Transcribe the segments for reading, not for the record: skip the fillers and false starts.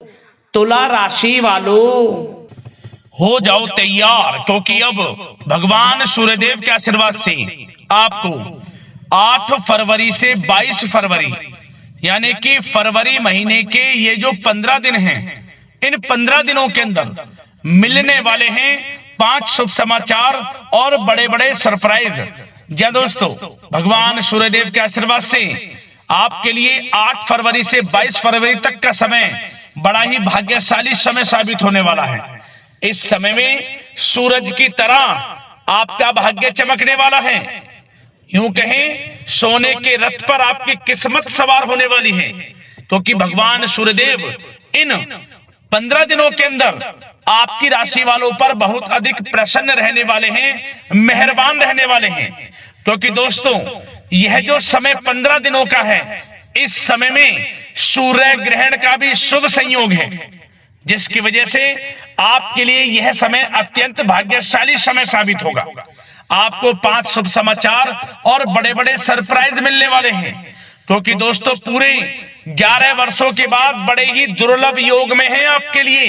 तुला राशि वालों हो जाओ तैयार, क्योंकि अब भगवान सूर्यदेव के आशीर्वाद से आपको 8 फरवरी से 22 फरवरी यानी कि फरवरी महीने के ये जो 15 दिन हैं, इन 15 दिनों के अंदर मिलने वाले हैं 5 शुभ समाचार और बड़े बड़े सरप्राइज। जी दोस्तों, भगवान सूर्यदेव के आशीर्वाद से आपके लिए 8 फरवरी से 22 फरवरी तक का समय बड़ा ही भाग्यशाली समय साबित होने वाला है। इस समय में सूरज की तरह आपका भाग्य चमकने वाला है। यूं कहें सोने के रथ पर आपकी किस्मत सवार होने वाली है, क्योंकि भगवान सूर्यदेव इन 15 दिनों के अंदर आपकी राशि वालों पर बहुत अधिक प्रसन्न रहने वाले हैं, मेहरबान रहने वाले हैं। क्योंकि दोस्तों, यह जो समय 15 दिनों का है, इस समय में सूर्य ग्रहण का भी शुभ संयोग है, जिसकी वजह से आपके लिए यह समय अत्यंत भाग्यशाली समय साबित होगा। आपको 5 शुभ समाचार और बड़े बड़े सरप्राइज मिलने वाले हैं, क्योंकि दोस्तों पूरे 11 वर्षों के बाद बड़े ही दुर्लभ योग में है आपके लिए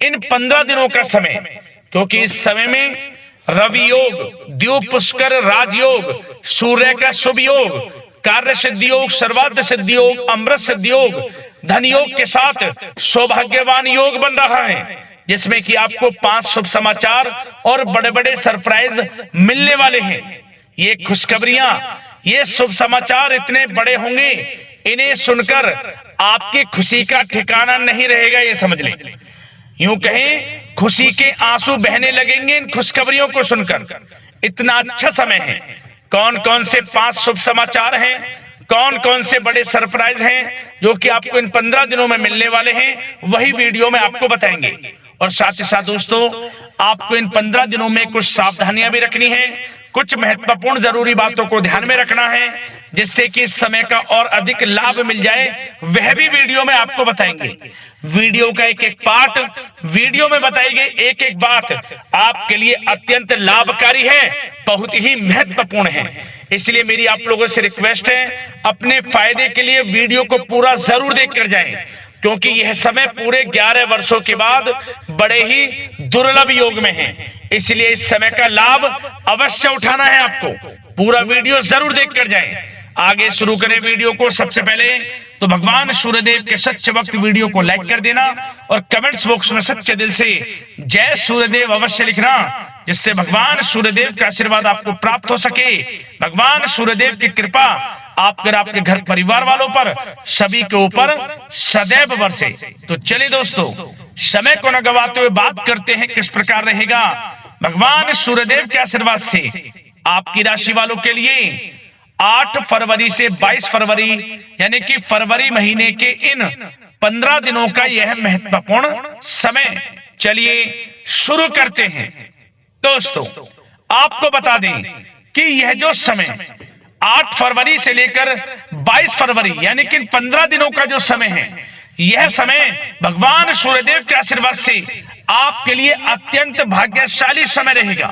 इन 15 दिनों का समय। क्योंकि इस समय में रवि योग, द्वीप पुष्कर राजयोग, सूर्य का शुभ योग, कार्य सिद्धि योग, सर्वार्थ सिद्धि योग, अमृत सिद्धि योग, धन योग के साथ सौभाग्यवान योग बन रहा है, जिसमें कि आपको 5 शुभ समाचार और बड़े बड़े सरप्राइज मिलने वाले हैं। ये खुशखबरियां, ये शुभ समाचार इतने बड़े होंगे, इन्हें सुनकर आपकी खुशी का ठिकाना नहीं रहेगा, ये समझ लें। यूं कहें खुशी के आंसू बहने लगेंगे इन खुशखबरियों को सुनकर। इतना अच्छा समय है। कौन कौन से 5 शुभ समाचार हैं, कौन कौन से बड़े सरप्राइज हैं जो कि आपको इन 15 दिनों में मिलने वाले हैं, वही वीडियो में आपको बताएंगे। और साथ ही साथ दोस्तों, आपको इन 15 दिनों में कुछ सावधानियां भी रखनी है, कुछ महत्वपूर्ण जरूरी बातों को ध्यान में रखना है, जिससे कि इस समय का और अधिक लाभ मिल जाए, वह भी वीडियो में आपको बताएंगे। वीडियो का एक एक पार्ट, वीडियो में बताई गई एक एक बात आपके लिए अत्यंत लाभकारी है, बहुत ही महत्वपूर्ण है। इसलिए मेरी आप लोगों से रिक्वेस्ट है, अपने फायदे के लिए वीडियो को पूरा जरूर देखकर जाएं, क्योंकि यह समय पूरे 11 वर्षों के बाद बड़े ही दुर्लभ योग में है। इसलिए इस समय का लाभ अवश्य उठाना है आपको। पूरा वीडियो जरूर देखकर जाएं। आगे शुरू करें वीडियो को। सबसे पहले तो भगवान सूर्यदेव के सच्चे भक्त वीडियो को लाइक कर देना और कमेंट्स बॉक्स में सच्चे दिल से जय सूर्यदेव अवश्य लिखना, जिससे भगवान सूर्यदेव का आशीर्वाद आपको प्राप्त हो सके, भगवान सूर्यदेव की कृपा आपके घर परिवार वालों पर, सभी के ऊपर सदैव बरसे। तो चलिए दोस्तों, समय को न गवाते हुए बात करते हैं किस प्रकार रहेगा भगवान सूर्यदेव के आशीर्वाद से आपकी राशि वालों के लिए 8 फरवरी से 22 फरवरी यानी कि फरवरी महीने के इन 15 दिनों का यह महत्वपूर्ण समय। चलिए शुरू करते हैं। दोस्तों, आपको बता दें कि यह जो समय 8 फरवरी से लेकर 22 फरवरी यानी कि 15 दिनों का जो समय है, यह समय भगवान सूर्यदेव के आशीर्वाद से आपके लिए अत्यंत भाग्यशाली समय रहेगा,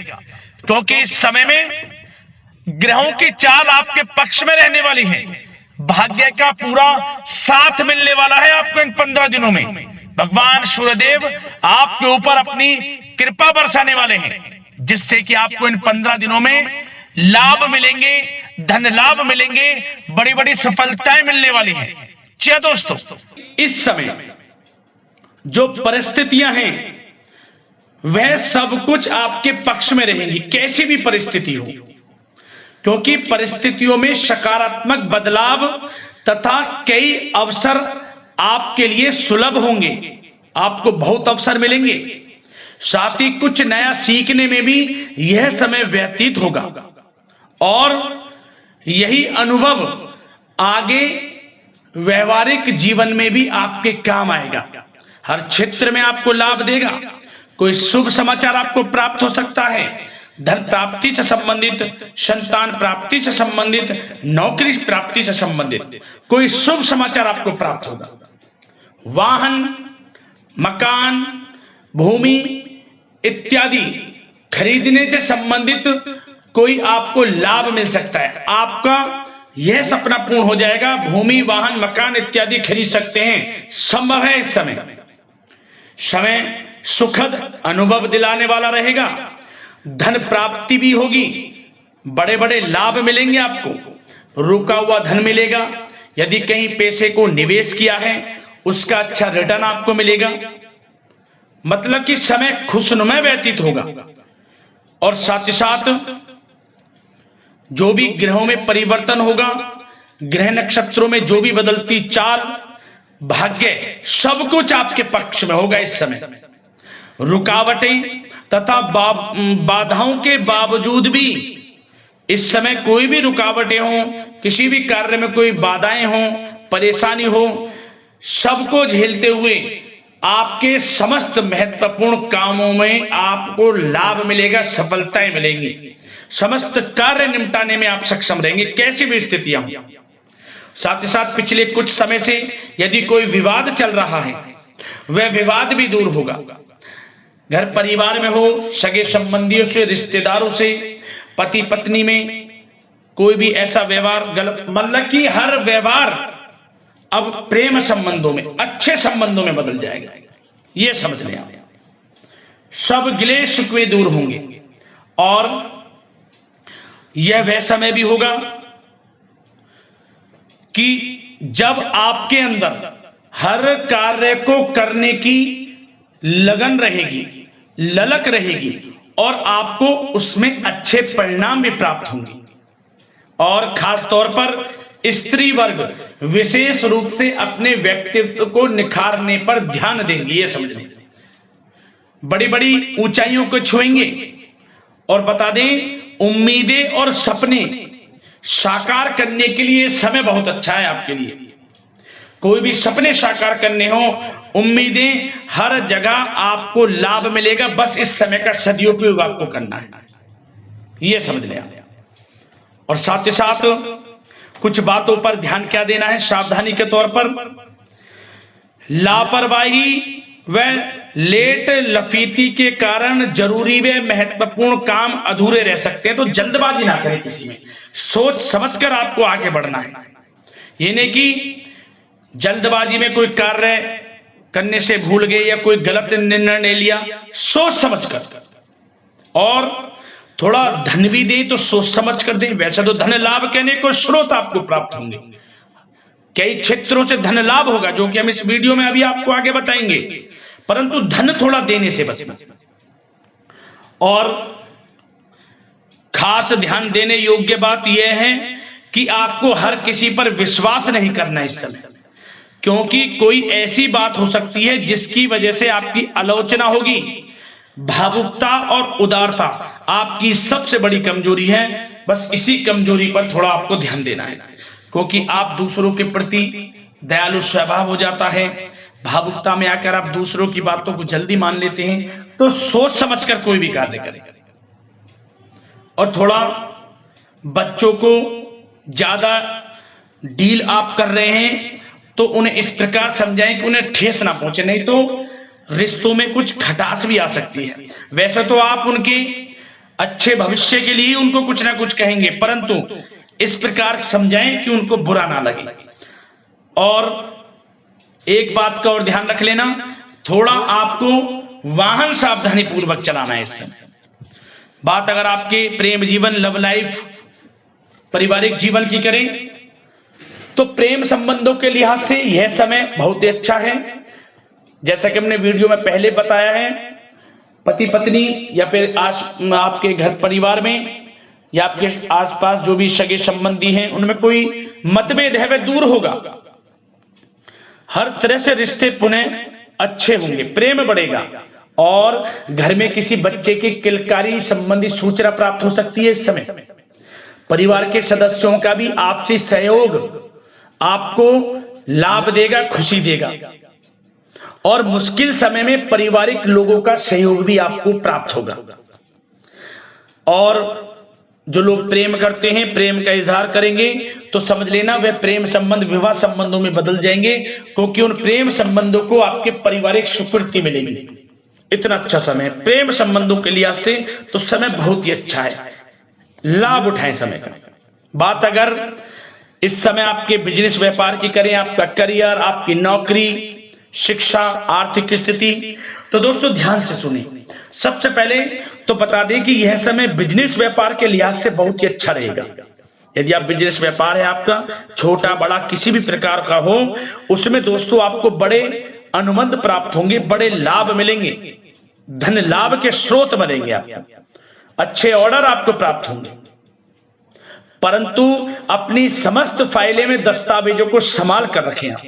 क्योंकि इस समय में ग्रहों की चाल आपके पक्ष में रहने वाली है। भाग्य का पूरा साथ मिलने वाला है आपको इन 15 दिनों में। भगवान सूर्यदेव आपके ऊपर अपनी कृपा बरसाने वाले हैं, जिससे कि आपको इन 15 दिनों में लाभ मिलेंगे, धन लाभ मिलेंगे, बड़ी बड़ी सफलताएं मिलने वाली हैं। जी दोस्तों, इस समय जो परिस्थितियां हैं वह सब कुछ आपके पक्ष में रहेंगी, कैसी भी परिस्थिति हो, क्योंकि परिस्थितियों में सकारात्मक बदलाव तथा कई अवसर आपके लिए सुलभ होंगे। आपको बहुत अवसर मिलेंगे, साथ ही कुछ नया सीखने में भी यह समय व्यतीत होगा, और यही अनुभव आगे व्यवहारिक जीवन में भी आपके काम आएगा। हर क्षेत्र में आपको लाभ देगा। कोई शुभ समाचार आपको प्राप्त हो सकता है, धन प्राप्ति से संबंधित, संतान प्राप्ति से संबंधित, नौकरी प्राप्ति से संबंधित कोई शुभ समाचार आपको प्राप्त होगा। वाहन, मकान, भूमि इत्यादि खरीदने से संबंधित कोई आपको लाभ मिल सकता है। आपका यह सपना पूर्ण हो जाएगा। भूमि, वाहन, मकान इत्यादि खरीद सकते हैं, संभव है इस समय। समय सुखद अनुभव दिलाने वाला रहेगा। धन प्राप्ति भी होगी, बड़े बड़े लाभ मिलेंगे आपको, रुका हुआ धन मिलेगा। यदि कहीं पैसे को निवेश किया है उसका अच्छा रिटर्न आपको मिलेगा। मतलब कि समय खुशनुमा व्यतीत होगा। और साथ ही साथ जो भी ग्रहों में परिवर्तन होगा, ग्रह नक्षत्रों में जो भी बदलती चाल, भाग्य, सब कुछ आपके पक्ष में होगा। इस समय रुकावटें तथा बाधाओं के बावजूद भी इस समय कोई भी रुकावटें हो, किसी भी कार्य में कोई बाधाएं हो, परेशानी हो, सबको झेलते हुए आपके समस्त महत्वपूर्ण कामों में आपको लाभ मिलेगा, सफलताएं मिलेंगी, समस्त कार्य निपटाने में आप सक्षम रहेंगे, कैसी भी स्थितियां हो। साथ ही साथ पिछले कुछ समय से यदि कोई विवाद चल रहा है वह विवाद भी दूर होगा। घर परिवार में हो, सगे संबंधियों से, रिश्तेदारों से, पति पत्नी में कोई भी ऐसा व्यवहार गलत, मतलब कि हर व्यवहार अब प्रेम संबंधों में, अच्छे संबंधों में बदल जाएगा। यह समझ लें आप। सब गिले शिकवे दूर होंगे। और यह वह समय भी होगा कि जब आपके अंदर हर कार्य को करने की लगन रहेगी, ललक रहेगी और आपको उसमें अच्छे परिणाम भी प्राप्त होंगे। और खास तौर पर स्त्री वर्ग विशेष रूप से अपने व्यक्तित्व को निखारने पर ध्यान देंगे। ये समझ लें, बड़ी बड़ी ऊंचाइयों को छुएंगे। और बता दें, उम्मीदें और सपने साकार करने के लिए समय बहुत अच्छा है आपके लिए। कोई भी सपने साकार करने हो, उम्मीदें, हर जगह आपको लाभ मिलेगा। बस इस समय का सदुपयोग आपको करना है, यह समझ लें। और साथ ही साथ कुछ बातों पर ध्यान क्या देना है सावधानी के तौर पर। लापरवाही व लेट लफीती के कारण जरूरी व महत्वपूर्ण काम अधूरे रह सकते हैं। तो जल्दबाजी ना करें किसी में, सोच समझकर आपको आगे बढ़ना है। ये नहीं कि जल्दबाजी में कोई कार्य करने से भूल गए या कोई गलत निर्णय ले लिया, सोच समझकर। और थोड़ा धन भी दें तो सोच समझ कर दें। वैसे तो धन लाभ कहने को स्रोत आपको प्राप्त होंगे, कई क्षेत्रों से धन लाभ होगा, जो कि हम इस वीडियो में अभी आपको आगे बताएंगे। परंतु धन थोड़ा देने से बचना। और खास ध्यान देने योग्य बात यह है कि आपको हर किसी पर विश्वास नहीं करना इस समय, क्योंकि कोई ऐसी बात हो सकती है जिसकी वजह से आपकी आलोचना होगी। भावुकता और उदारता आपकी सबसे बड़ी कमजोरी है। बस इसी कमजोरी पर थोड़ा आपको ध्यान देना है, क्योंकि आप दूसरों के प्रति दयालु स्वभाव हो जाता है। भावुकता में आकर आप दूसरों की बातों को जल्दी मान लेते हैं। तो सोच समझकर कोई भी कार्य करें। और थोड़ा बच्चों को ज्यादा डील आप कर रहे हैं तो उन्हें इस प्रकार समझाएं कि उन्हें ठेस ना पहुंचे, नहीं तो रिश्तों में कुछ खटास भी आ सकती है। वैसे तो आप उनके अच्छे भविष्य के लिए उनको कुछ ना कुछ कहेंगे, परंतु इस प्रकार समझाएं कि उनको बुरा ना लगे। और एक बात का और ध्यान रख लेना, थोड़ा आपको वाहन सावधानी पूर्वक चलाना है इस समय। बात अगर आपके प्रेम जीवन, लव लाइफ, पारिवारिक जीवन की करें तो प्रेम संबंधों के लिहाज से यह समय बहुत ही अच्छा है। जैसा कि हमने वीडियो में पहले बताया है, पति पत्नी या फिर आपके घर परिवार में या आपके आसपास जो भी सगे संबंधी हैं उनमें कोई मतभेद है वह दूर होगा। हर तरह से रिश्ते पुनः अच्छे होंगे, प्रेम बढ़ेगा। और घर में किसी बच्चे की किलकारी संबंधी सूचना प्राप्त हो सकती है इस समय। परिवार के सदस्यों का भी आपसी सहयोग आपको लाभ देगा, खुशी देगा। और मुश्किल समय में पारिवारिक लोगों का सहयोग भी आपको प्राप्त होगा। और जो लोग प्रेम करते हैं, प्रेम का इजहार करेंगे तो समझ लेना वह प्रेम संबंध विवाह संबंधों में बदल जाएंगे, क्योंकि उन प्रेम संबंधों को आपके पारिवारिक स्वीकृति मिलेगी। इतना अच्छा समय प्रेम संबंधों के लिहाज से तो समय बहुत ही अच्छा है, लाभ उठाएं समय का। बात अगर इस समय आपके बिजनेस व्यापार की करें, आपका करियर, आपकी नौकरी, शिक्षा, आर्थिक स्थिति। तो दोस्तों ध्यान से सुनिए। सबसे पहले तो बता दें कि यह समय बिजनेस व्यापार के लिहाज से बहुत ही अच्छा रहेगा। यदि आप बिजनेस व्यापार है आपका, छोटा बड़ा किसी भी प्रकार का हो, उसमें दोस्तों आपको बड़े अनुबंध प्राप्त होंगे, बड़े लाभ मिलेंगे, धन लाभ के स्रोत बनेंगे, आपको अच्छे ऑर्डर आपको प्राप्त होंगे। परंतु अपनी समस्त फाइलें में दस्तावेजों को संभाल कर रखें आप।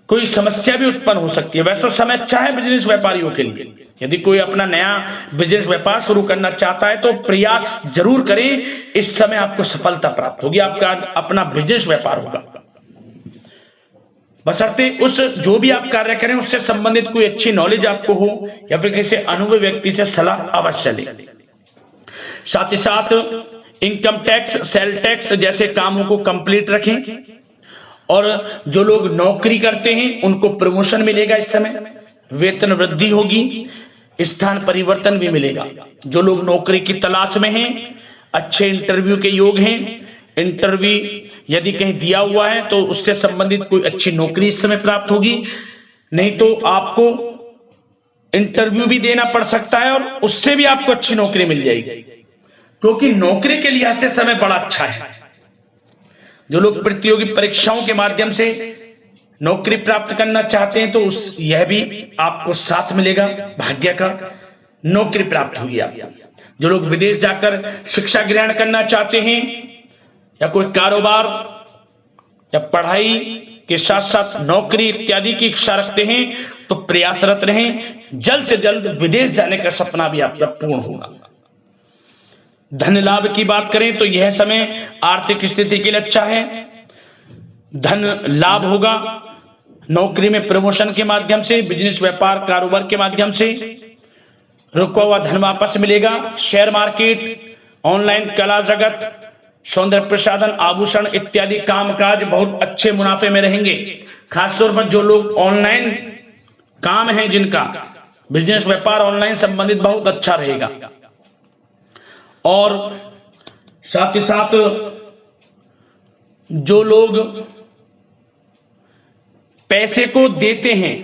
कोई समस्या भी उत्पन्न हो सकती है। वैसे समय अच्छा है बिजनेस व्यापारियों के लिए। यदि कोई अपना नया बिजनेस व्यापार शुरू करना चाहता है तो प्रयास जरूर करें, इस समय आपको सफलता प्राप्त होगी, आपका अपना बिजनेस व्यापार होगा। बशर्ते उस जो भी आप कार्य करें उससे संबंधित कोई अच्छी नॉलेज आपको हो या फिर किसी अनुभवी व्यक्ति से सलाह अवश्य लें। साथ ही साथ इनकम टैक्स, सेल टैक्स जैसे कामों को कंप्लीट रखें। और जो लोग नौकरी करते हैं उनको प्रमोशन मिलेगा, इस समय वेतन वृद्धि होगी, स्थान परिवर्तन भी मिलेगा। जो लोग नौकरी की तलाश में हैं, अच्छे इंटरव्यू के योग हैं, इंटरव्यू यदि कहीं दिया हुआ है तो उससे संबंधित कोई अच्छी नौकरी इस समय प्राप्त होगी। नहीं तो आपको इंटरव्यू भी देना पड़ सकता है और उससे भी आपको अच्छी नौकरी मिल जाएगी, क्योंकि नौकरी के लिहाज से समय बड़ा अच्छा है। जो लोग प्रतियोगी परीक्षाओं के माध्यम से नौकरी प्राप्त करना चाहते हैं तो यह भी आपको साथ मिलेगा, भाग्य का नौकरी प्राप्त होगी आपको। जो लोग विदेश जाकर शिक्षा ग्रहण करना चाहते हैं या कोई कारोबार या पढ़ाई के साथ साथ नौकरी इत्यादि की इच्छा रखते हैं तो प्रयासरत रहें। जल्द से जल्द विदेश जाने का सपना भी आपका पूर्ण होगा। धन लाभ की बात करें तो यह समय आर्थिक स्थिति के लिए अच्छा है, धन लाभ होगा। नौकरी में प्रमोशन के माध्यम से, बिजनेस व्यापार कारोबार के माध्यम से रुका हुआ धन वापस मिलेगा। शेयर मार्केट, ऑनलाइन कला जगत, सौंदर्य प्रसाधन, आभूषण इत्यादि कामकाज बहुत अच्छे मुनाफे में रहेंगे। खासतौर पर जो लोग ऑनलाइन काम है, जिनका बिजनेस व्यापार ऑनलाइन संबंधित, बहुत अच्छा रहेगा। और साथ ही साथ जो लोग पैसे को देते हैं,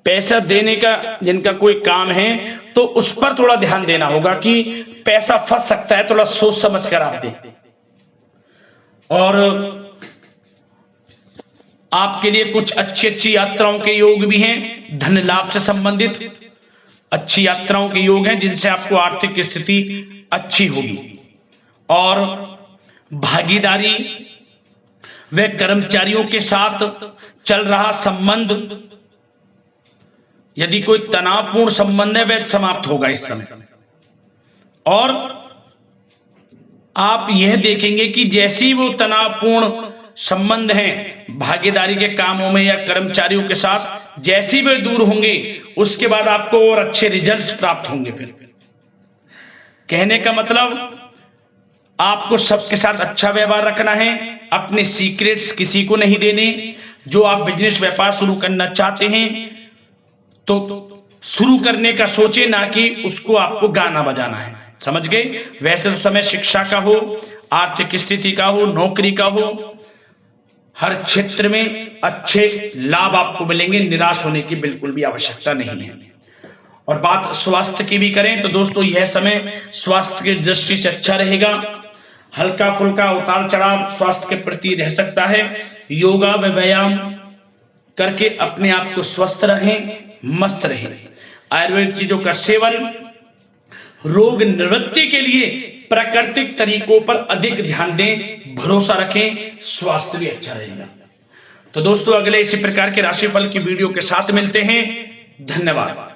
पैसा देने का जिनका कोई काम है तो उस पर थोड़ा ध्यान देना होगा कि पैसा फंस सकता है, थोड़ा सोच समझ कर आप दें। और आपके लिए कुछ अच्छी यात्राओं के योग भी हैं, धन लाभ से संबंधित अच्छी यात्राओं के योग हैं जिनसे आपको आर्थिक स्थिति अच्छी होगी। और भागीदारी व कर्मचारियों के साथ चल रहा संबंध, यदि कोई तनावपूर्ण संबंध है वह समाप्त होगा इस समय। और आप यह देखेंगे कि जैसी वो तनावपूर्ण संबंध हैं भागीदारी के कामों में या कर्मचारियों के साथ, जैसी वे दूर होंगे उसके बाद आपको और अच्छे रिजल्ट्स प्राप्त होंगे। फिर कहने का मतलब आपको सबके साथ अच्छा व्यवहार रखना है, अपने सीक्रेट्स किसी को नहीं देने। जो आप बिजनेस व्यापार शुरू करना चाहते हैं तो शुरू करने का सोचे, ना कि उसको आपको गाना बजाना है, समझ गए। वैसे तो समय शिक्षा का हो, आर्थिक स्थिति का हो, नौकरी का हो, हर क्षेत्र में अच्छे लाभ आपको मिलेंगे, निराश होने की बिल्कुल भी आवश्यकता नहीं है। और बात स्वास्थ्य की भी करें तो दोस्तों यह समय स्वास्थ्य की दृष्टि से अच्छा रहेगा। हल्का फुल्का उतार चढ़ाव स्वास्थ्य के प्रति रह सकता है। योगा व व्यायाम करके अपने आप को स्वस्थ रहें, मस्त रहें। आयुर्वेदिक चीजों का सेवन, रोग निवृत्ति के लिए प्राकृतिक तरीकों पर अधिक ध्यान दें, भरोसा रखें, स्वास्थ्य भी अच्छा रहेगा। तो दोस्तों अगले इसी प्रकार के राशिफल की वीडियो के साथ मिलते हैं। धन्यवाद।